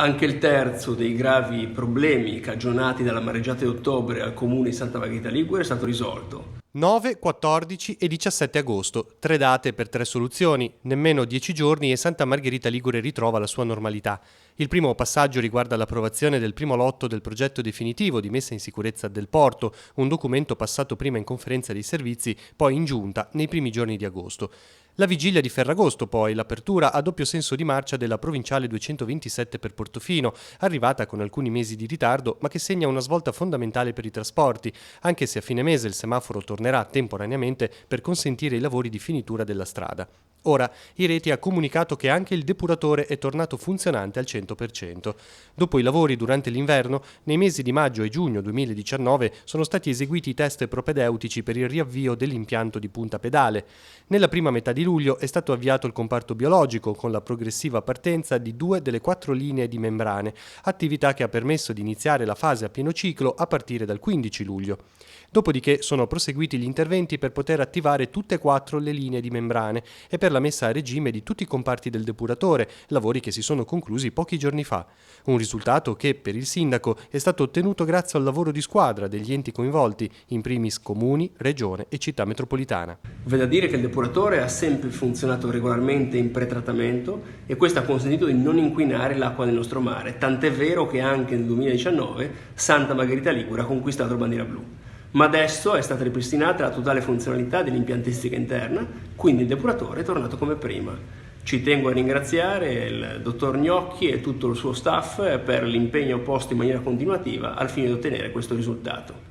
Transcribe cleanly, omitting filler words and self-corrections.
Anche il terzo dei gravi problemi cagionati dalla mareggiata di ottobre al comune di Santa Margherita Ligure è stato risolto. 9, 14 e 17 agosto, 3 date per 3 soluzioni, nemmeno 10 giorni e Santa Margherita Ligure ritrova la sua normalità. Il primo passaggio riguarda l'approvazione del primo lotto del progetto definitivo di messa in sicurezza del porto, un documento passato prima in conferenza dei servizi, poi in giunta nei primi giorni di agosto. La vigilia di Ferragosto poi, l'apertura a doppio senso di marcia della provinciale 227 per Portofino, arrivata con alcuni mesi di ritardo ma che segna una svolta fondamentale per i trasporti, anche se a fine mese il semaforo tornerà temporaneamente per consentire i lavori di finitura della strada. Ora, i Reti ha comunicato che anche il depuratore è tornato funzionante al 100%. Dopo i lavori durante l'inverno, nei mesi di maggio e giugno 2019 sono stati eseguiti i test propedeutici per il riavvio dell'impianto di punta pedale. Nella prima metà di luglio è stato avviato il comparto biologico con la progressiva partenza di 2 delle 4 linee di membrane, attività che ha permesso di iniziare la fase a pieno ciclo a partire dal 15 luglio. Dopodiché sono proseguiti gli interventi per poter attivare tutte e 4 le linee di membrane e per la messa a regime di tutti i comparti del depuratore, lavori che si sono conclusi pochi giorni fa. Un risultato che, per il sindaco, è stato ottenuto grazie al lavoro di squadra degli enti coinvolti, in primis comuni, regione e città metropolitana. V'è da dire che il depuratore ha sempre funzionato regolarmente in pretrattamento e questo ha consentito di non inquinare l'acqua del nostro mare, tant'è vero che anche nel 2019 Santa Margherita Ligure ha conquistato la bandiera blu. Ma adesso è stata ripristinata la totale funzionalità dell'impiantistica interna, quindi il depuratore è tornato come prima. Ci tengo a ringraziare il dottor Gnocchi e tutto il suo staff per l'impegno posto in maniera continuativa al fine di ottenere questo risultato.